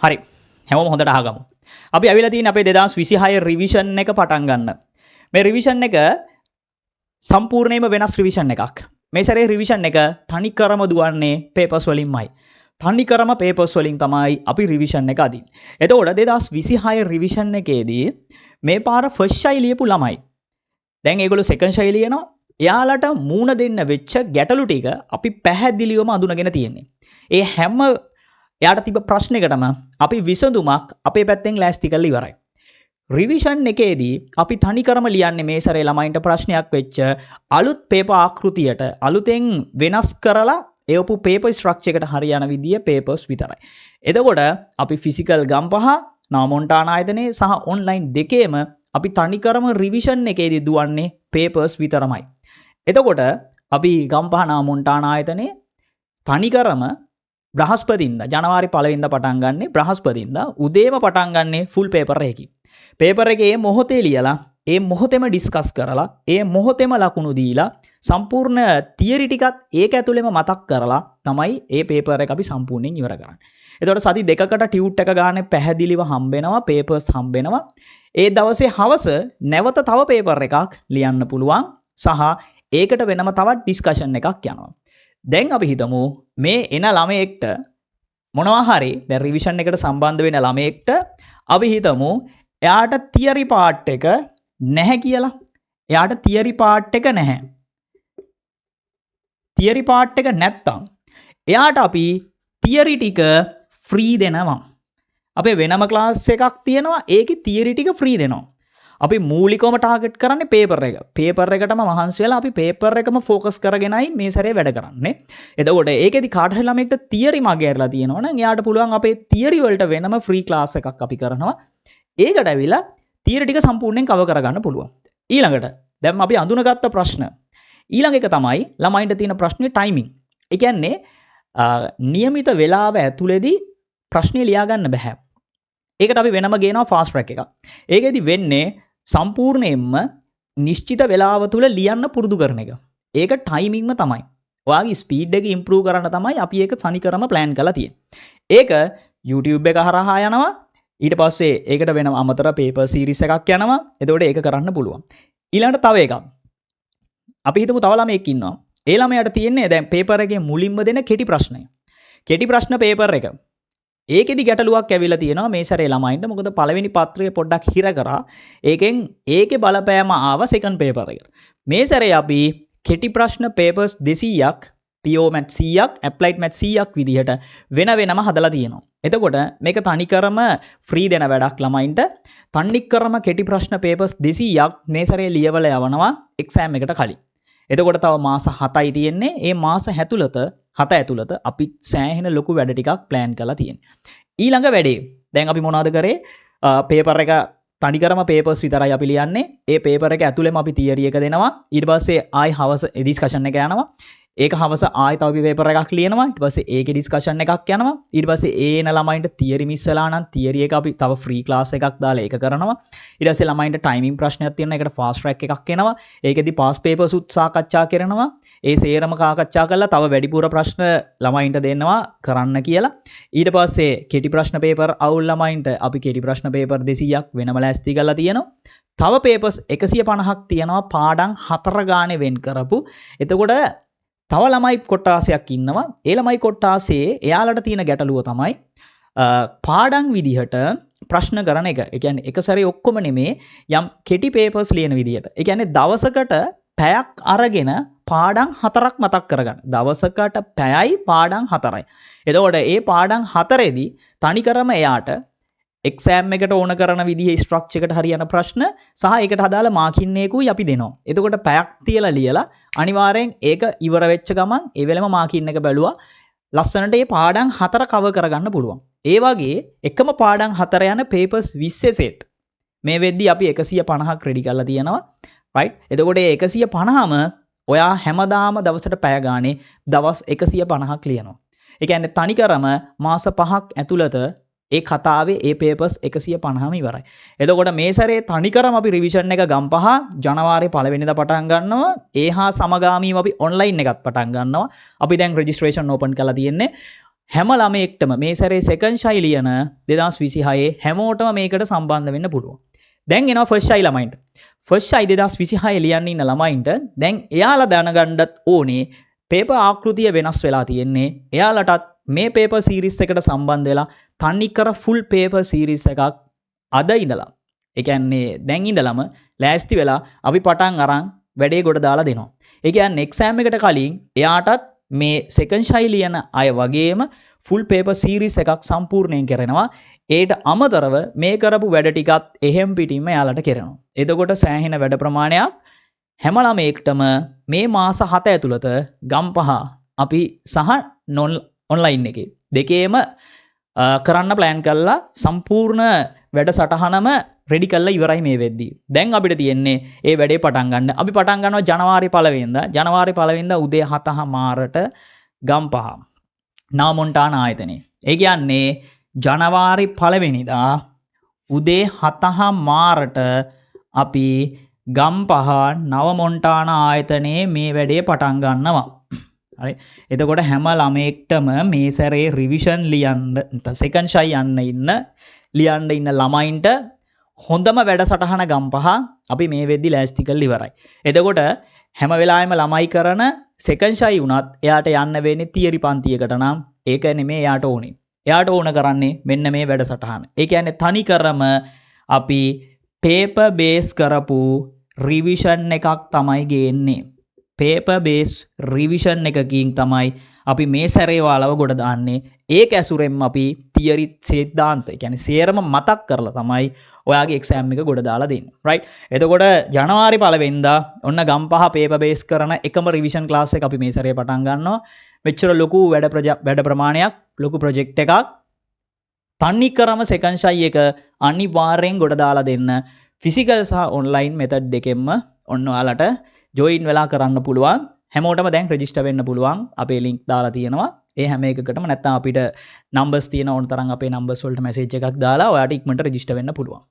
හරි. හැමෝම හොඳට අහගමු. අපි ඇවිල්ලා තියෙන්නේ අපේ 2026 රිවිෂන් එක පටන් ගන්න. මේ රිවිෂන් එක සම්පූර්ණයෙන්ම වෙනස් රිවිෂන් එකක්. මේ සැරේ රිවිෂන් එක තනිකරම දුවන්නේ පේපර්ස් වලින්මයි. තනිකරම පේපර්ස් වලින් තමයි අපි රිවිෂන් එක අදින්නේ. එතකොට 2026 රිවිෂන් එකේදී මේ පාර ෆස්ට් ෂයි ලියපු ළමයි දැන් ඒගොල්ලෝ සෙකන්ඩ් ෂයි ලියනවා. එයාලට මූණ දෙන්න වෙච්ච ගැටලු ටික අපි පැහැදිලිවම අඳුනගෙන තියෙන්නේ. ඒ හැම එයාට තිබ්බ ප්‍රශ්නයකටම අපි විසඳුමක් අපේ පැත්තෙන් ලෑස්ති කරලා ඉවරයි. රිවිෂන් එකේදී අපි තනිකරම ලියන්නේ මේ සැරේ ළමයින්ට ප්‍රශ්නයක් වෙච්ච අලුත් පේපර් ආකෘතියට අලුතෙන් වෙනස් කරලා එවපු පේපර් ස්ට්‍රක්චර් එකට හරියන විදිය පේපර්ස් විතරයි. එතකොට අපි ෆිසිකල් ගම්පහ නාමොන්ටාන ආයතනයේ සහ ඔන්ලයින් දෙකේම අපි තනිකරම රිවිෂන් එකේදී දුවන්නේ පේපර්ස් විතරමයි. එතකොට අපි ගම්පහ නාමොන්ටාන ආයතනයේ තනිකරම බ්‍රහස්පතින්දා ජනවාරි 1 වෙනිදා පටන් ගන්නෙ බ්‍රහස්පතින්දා උදේම පටන් ගන්නෙ ෆුල් පේපර් එකකින්. පේපර් එකේ මොහොතේ ලියලා ඒ මොහොතේම ඩිස්කස් කරලා ඒ මොහොතේම ලකුණු දීලා සම්පූර්ණ තියරි ටිකත් ඒක ඇතුළේම මතක් කරලා තමයි ඒ පේපර් එක අපි සම්පූර්ණයෙන් ඉවර කරන්නේ. එතකොට සති දෙකකට ටියුට් එක ගන්න පැහැදිලිව හම්බෙනවා පේපර්ස් හම්බෙනවා. ඒ දවසේ හවස නැවත තව පේපර් එකක් ලියන්න පුළුවන් සහ ඒකට වෙනම තවත් ඩිස්කෂන් එකක් යනවා. දැන් අපි හිතමු මේ එන ළමයෙක්ට මොනවා හරි දැන් රිවිෂන් එකට සම්බන්ධ වෙන ළමයෙක්ට අපි හිතමු එයාට තියරි පාර්ට් එක නැහැ කියලා. එයාට තියරි පාර්ට් එක නැහැ. තියරි පාර්ට් එක නැත්තම් එයාට අපි තියරි ටික ෆ්‍රී දෙනවා. අපේ වෙනම ක්ලාස් එකක් තියෙනවා ඒකේ තියරි ටික ෆ්‍රී දෙනවා. අපි මූලිකවම ටාගට් කරන්නේ පේපර් එක. පේපර් එකටම මහන්සි වෙලා අපි පේපර් එකම ફોකස් කරගෙනයි මේ සැරේ වැඩ කරන්නේ. එතකොට ඒකෙදි කාට හරි ළමෙක්ට තියරි මගේ ඇරලා තියෙනවා නම් එයාට පුළුවන් අපේ තියරි වලට වෙනම ෆ්‍රී ක්ලාස් එකක් අපි කරනවා. ඒකට ඇවිල්ලා තියරි ටික සම්පූර්ණයෙන් කවර් කරගන්න පුළුවන්. ඊළඟට දැන් අපි අඳුනගත්ත ප්‍රශ්න. ඊළඟ එක තමයි ළමයින්ට තියෙන ප්‍රශ්නේ ටයිමින්. ඒ කියන්නේ નિયમિત වේලාව ඇතුළේදී ප්‍රශ්නේ ලියා ගන්න බෑ. ඒකට අපි වෙනම ගේනවා ෆාස්ට් ට්‍රැක් එකක්. ඒකෙදි වෙන්නේ සම්පූර්ණයෙන්ම නිශ්චිත වේලාව තුල ලියන්න පුරුදු කරන එක. ඒක ටයිමින්ග්ම තමයි. ඔයාගේ ස්පීඩ් එක ඉම්ප්‍රූව් කරන්න තමයි අපි ඒක තනිකරම ප්ලෑන් කරලා තියෙන්නේ. ඒක YouTube එක හරහා යනවා. ඊට පස්සේ ඒකට වෙන අමතර පේපර් සීරීස් එකක් යනවා. එතකොට ඒක කරන්න පුළුවන්. ඊළඟට තව එකක්. අපි හිතමු තව ළමයෙක් ඉන්නවා. ඒ ළමයාට තියෙන්නේ දැන් පේපර් එකේ මුලින්ම දෙන කෙටි ප්‍රශ්නය. කෙටි ප්‍රශ්න පේපර් එක. ඒකෙදි ගැටලුවක් ඇවිල්ලා තියෙනවා මේ සැරේ ළමයින්ට. මොකද පළවෙනි පත්‍රය පොඩ්ඩක් හිර කරා. ඒකෙන් ඒකේ බලපෑම ආව සෙකන්ඩ් පේපර් එකට. මේ සැරේ අපි කෙටි ප්‍රශ්න පේපර්ස් 200ක් PO math 100ක් applied math 100ක් විදිහට වෙන වෙනම හදලා තියෙනවා. එතකොට මේක තනිකරම ෆ්‍රී දෙන වැඩක් ළමයින්ට. තනිකරම කෙටි ප්‍රශ්න පේපර්ස් 200ක් මේ සැරේ ලියවලා යවනවා එක්සෑම් එකට කලින්. එතකොට තව මාස 7යි තියෙන්නේ. ඒ මාස 7 ඇතුළත අපි සෑහෙන ලොකු වැඩ ටිකක් ප්ලෑන් කරලා තියෙනවා. ඊළඟ වැඩේ දැන් අපි මොනවද කරේ? පේපර් එක තනිකරම පේපර්ස් විතරයි අපි ලියන්නේ. ඒ පේපර් එක ඇතුළේම අපි තියරි එක දෙනවා. ඊට පස්සේ ආයි හවස ඩිස්කෂන් එක යනවා. ඒක හවස ආයි තව පේපර් එකක් ලියනවා. ඊට පස්සේ ඒකේ ඩිස්කෂන් එකක් යනවා. ඊට පස්සේ ඒ එන ළමයින්ට තියරි මිස් වෙලා නම් තියරි එක අපි තව ෆ්‍රී ක්ලාස් එකක් දාලා ඒක කරනවා. ඊට පස්සේ ළමයින්ට ටයිමින් ප්‍රශ්නයක් තියෙනවා. ඒකට ෆාස්ට් ට්‍රැක් එකක් එනවා. ඒකෙදි පාස් පේපර්ස් උත් සාකච්ඡා කරනවා. ඒ සේරම සාකච්ඡා කරලා තව වැඩිපුර ප්‍රශ්න ළමයින්ට දෙනවා කරන්න කියලා. ඊට පස්සේ කෙටි ප්‍රශ්න පේපර් අවුල් ළමයින්ට අපි කෙටි ප්‍රශ්න පේපර් 200ක් වෙනම ලෑස්ති කරලා තියෙනවා. තව පේපර්ස් 150ක් තියෙනවා පාඩම් 4 ගානේ වෙන් කරපු. එතකොට තව ළමයි කොටාසයක් ඉන්නවා. ඒ ළමයි කොටාසේ එයාලට තියෙන ගැටලුව තමයි පාඩම් විදිහට ප්‍රශ්න කරන එක. ඒ කියන්නේ එක සැරේ ඔක්කොම නෙමේ යම් කෙටි පේපර්ස් ලියන විදිහට. ඒ කියන්නේ දවසකට පැයක් අරගෙන පාඩම් 4ක් මතක් කරගන්න. දවසකට පැයයි පාඩම් 4යි. එතකොට ඒ පාඩම් 4ෙදි තනිකරම එයාට එක්සෑම් එකට ඕන කරන විදිහේ ස්ට්‍රක්චර් එකට හරියන ප්‍රශ්න සහ ඒකට අදාළ මාකින් එකකුයි අපි දෙනවා. එතකොට පැයක් තියලා ලියලා අනිවාර්යෙන් ඒක ඉවර වෙච්ච ගමන් ඒ වෙලම මාකින් එක බැලුවා. ලස්සනට මේ පාඩම් 4 කවර් කරගන්න පුළුවන්. ඒ වගේ එකම පාඩම් 4 යන පේපර්ස් 20 සෙට්. මේ වෙද්දි අපි 150ක් රෙඩි කරලා තියෙනවා. රයිට්. එතකොට මේ 150ම ඔයා හැමදාම දවසට පැය ගානේ දවස් 150ක් ලියනවා. ඒ කියන්නේ තනිකරම මාස 5ක් ඇතුළත ඒ කතාවේ ඒ පේපර්ස් 150ම ඉවරයි. එතකොට මේ සැරේ තනිකරම අපි රිවිෂන් එක ගම්පහ ජනවාරි 1 වෙනිදා පටන් ගන්නවා. ඒ හා සමගාමීව අපි ඔන්ලයින් එකත් පටන් ගන්නවා. අපි දැන් රෙජිස්ට්‍රේෂන් ඕපන් කරලා තියෙන්නේ. හැම ළමයෙක්ටම මේ සැරේ සෙකන්ඩ් ෂයි ලියන 2026 හැමෝටම මේකට සම්බන්ධ වෙන්න පුළුවන්. දැන් එනවා ෆස්ට් ෂයි ළමයින්ට. ෆස්ට් ෂයි 2026 ලියන්න ඉන්න ළමයින්ට දැන් එයාලා දැනගන්නත් ඕනේ පේපර් ආකෘතිය වෙනස් වෙලා තියෙන්නේ. එයාලටත් මේ පේපර් සීරීස් එකට සම්බන්ධ වෙලා තනිකර ෆුල් පේපර් සීරීස් එකක් අද ඉඳලා. ඒ කියන්නේ දැන් ඉඳලම ලෑස්ති වෙලා අපි පටන් අරන් වැඩේ ගොඩ දාලා දෙනවා. ඒ කියන්නේ එක්සෑම් එකට කලින් එයාටත් මේ සෙකන්ඩ් ෂයි ලියන අය වගේම ෆුල් පේපර් සීරීස් එකක් සම්පූර්ණයෙන් කරනවා. ඒට අමතරව මේ කරපු වැඩ ටිකත් එහෙම් පිටින්ම එයාලට කරනවා. එතකොට සෑහෙන වැඩ ප්‍රමාණයක් හැම ළමයෙක්ටම මේ මාස 7 ඇතුළත ගම්පහ අපි සහ ඔන්ලයින් එකේ දෙකේම කරන්න ප්ලෑන් කරලා සම්පූර්ණ වැඩ සටහනම රෙඩි කරලා ඉවරයි මේ වෙද්දී. දැන් අපිට තියෙන්නේ ඒ වැඩේ පටන් ගන්න. අපි පටන් ගන්නවා ජනවාරි 1 වෙනිදා. ජනවාරි 1 වෙනිදා උදේ 7:00 ගම්පහ නාමොන්ටාන ආයතනයේ. ඒ කියන්නේ ජනවාරි 1 වෙනිදා උදේ 7:00 අපි ගම්පහ නවමොන්ටාන ආයතනයේ මේ වැඩේ පටන් ගන්නවා. හරි. එතකොට හැම ළමයෙක්ටම මේ සැරේ රිවිෂන් ලියන්න සෙකන්ඩ් ෂයි ලියන්න ඉන්න ළමයින්ට හොඳම වැඩසටහන ගම්පහ අපි මේ වෙද්දි ලෑස්ති කරලා ඉවරයි. එතකොට හැම වෙලාවෙම ළමයි කරන සෙකන්ඩ් ෂයි වුණත් එයාට යන්න වෙන්නේ තියරි පන්තියකට නම් ඒක නෙමෙයි එයාට ඕනේ. එයාට ඕන කරන්නේ මෙන්න මේ වැඩසටහන. ඒ කියන්නේ තනිකරම අපි පේපර් බේස් කරපු රිවිෂන් එකක් තමයි ගේන්නේ. පේපර් බේස් රිවිෂන් එකකින් තමයි අපි මේ සැරේ වාලව ගොඩ දාන්නේ. ඒක ඇසුරෙන් අපි තියරි සිද්ධාන්ත කියන්නේ සේරම මතක් කරලා තමයි ඔයාගේ එක්සෑම් එක ගොඩ දාලා දෙන්නේ. රයිට්. එතකොට ජනවාරි 1 වෙනිදා ඔන්න ගම්පහ පේපර් බේස් කරන එකම රිවිෂන් ක්ලාස් එක අපි මේ සැරේ පටන් ගන්නවා. මෙච්චර ලොකු වැඩ ප්‍රමාණයක් ලොකු ප්‍රොජෙක්ට් එකක් තනිකරම සෙකන්ඩ් ෂයි එක අනිවාර්යෙන් ගොඩ දාලා දෙන්න. ෆිසිකල් සහ ඔන්ලයින් මෙතඩ් දෙකෙන්ම ඔන්න ඔයාලට ජොයින් වෙලා කරන්න පුළුවන්. හැමෝටම දැන් රෙජිස්ටර් වෙන්න පුළුවන්. අපේ ලින්ක් දාලා තියෙනවා. ඒ හැම එකකටම නැත්නම් අපිට නම්බර්ස් තියෙන ඕන තරම් අපේ නම්බර්ස් වලට මැසේජ් එකක් දාලා ඔයාට ඉක්මනට රෙජිස්ටර් වෙන්න පුළුවන්.